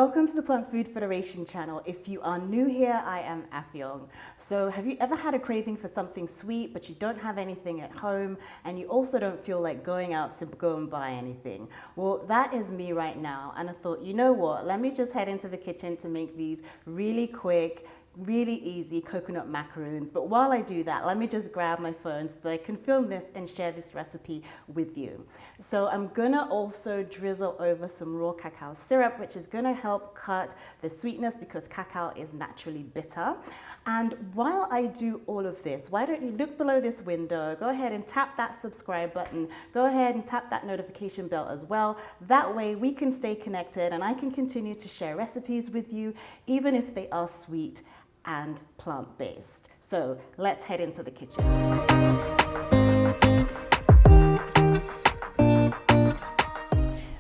Welcome to the Plant Food Federation channel. If you are new here, I am Afyong. So have you ever had a craving for something sweet, but you don't have anything at home, and you also don't feel like going out to go and buy anything? Well, that is me right now. And I thought, you know what? Let me just head into the kitchen to make these really quick, really easy coconut macaroons. But while I do that, let me just grab my phone so that I can film this and share this recipe with you. So I'm gonna also drizzle over some raw cacao syrup, which is gonna help cut the sweetness because cacao is naturally bitter. And while I do all of this, why don't you look below this window, go ahead and tap that subscribe button, go ahead and tap that notification bell as well. That way we can stay connected and I can continue to share recipes with you, even if they are sweet and plant-based. So let's head into the kitchen.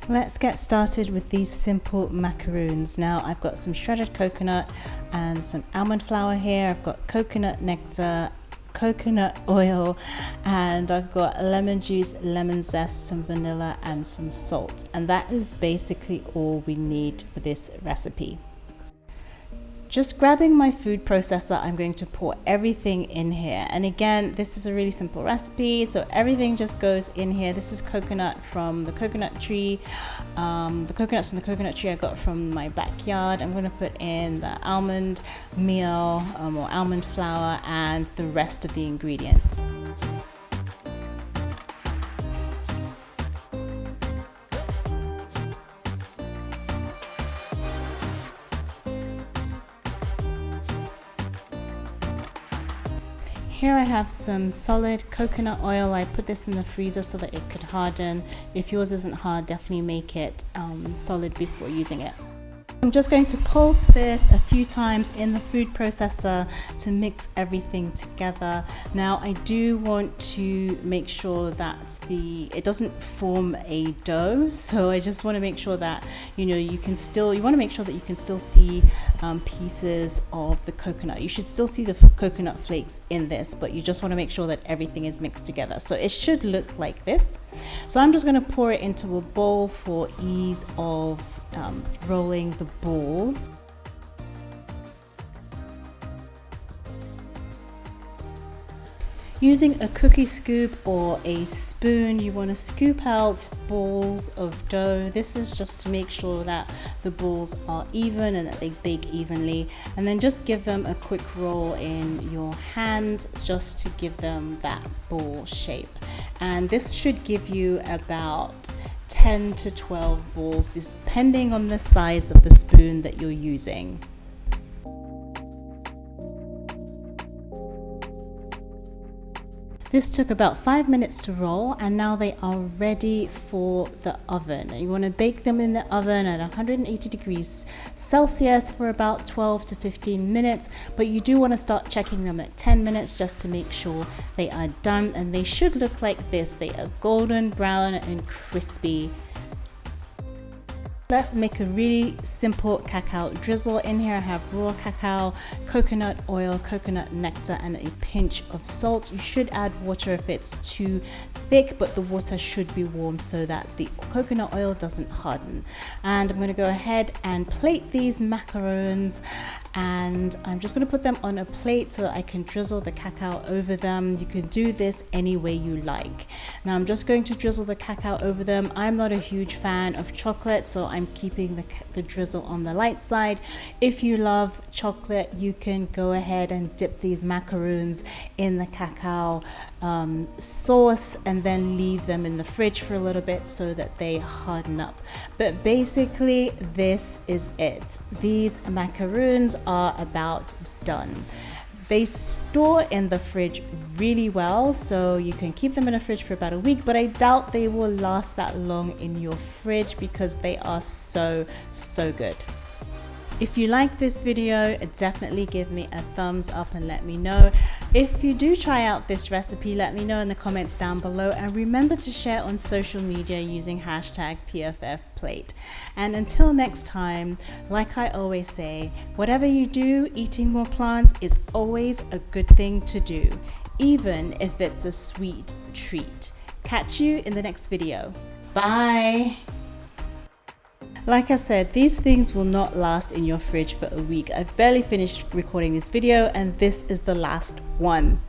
Let's get started with these simple macaroons. Now I've got some shredded coconut and some almond flour here. I've got coconut nectar, coconut oil, and I've got lemon juice, lemon zest, some vanilla and some salt. And that is basically all we need for this recipe. Just grabbing my food processor, I'm going to pour everything in here. And again, this is a really simple recipe, so everything just goes in here. This is coconut from the coconut tree. The coconuts from the coconut tree I got from my backyard. I'm going to put in the almond meal or almond flour and the rest of the ingredients. Here I have some solid coconut oil. I put this in the freezer so that it could harden. If yours isn't hard, definitely make it solid before using it. I'm just going to pulse this a few times in the food processor to mix everything together. Now I do want to make sure that it doesn't form a dough, so I just want to make sure that you want to make sure that you can still see pieces of the coconut. You should still see the coconut flakes in this, but you just want to make sure that everything is mixed together. So it should look like this. So I'm just going to pour it into a bowl for ease of rolling the balls. Using a cookie scoop or a spoon, you want to scoop out balls of dough. This is just to make sure that the balls are even and that they bake evenly, and then just give them a quick roll in your hand just to give them that ball shape. And this should give you about 10 to 12 balls depending on the size of the spoon that you're using. This took about 5 minutes to roll, and now they are ready for the oven. You want to bake them in the oven at 180 degrees Celsius for about 12 to 15 minutes, but you do want to start checking them at 10 minutes just to make sure they are done, and they should look like this. They are golden brown and crispy. Let's make a really simple cacao drizzle. In here I have raw cacao, coconut oil, coconut nectar, and a pinch of salt. You should add water if it's too thick, but the water should be warm so that the coconut oil doesn't harden. And I'm going to go ahead and plate these macaroons, and I'm just going to put them on a plate so that I can drizzle the cacao over them. You can do this any way you like. Now I'm just going to drizzle the cacao over them. I'm not a huge fan of chocolate, so I'm keeping the drizzle on the light side. If you love chocolate, you can go ahead and dip these macaroons in the cacao sauce and then leave them in the fridge for a little bit so that they harden up. But basically this is it. These macaroons are about done. They store in the fridge really well, so you can keep them in the fridge for about a week, but I doubt they will last that long in your fridge because they are so good. If you like this video, definitely give me a thumbs up and let me know. If you do try out this recipe, let me know in the comments down below, and remember to share on social media using hashtag PFFplate. And until next time, like I always say, whatever you do, eating more plants is always a good thing to do, even if it's a sweet treat. Catch you in the next video. Bye. Like I said, these things will not last in your fridge for a week. I've barely finished recording this video and this is the last one.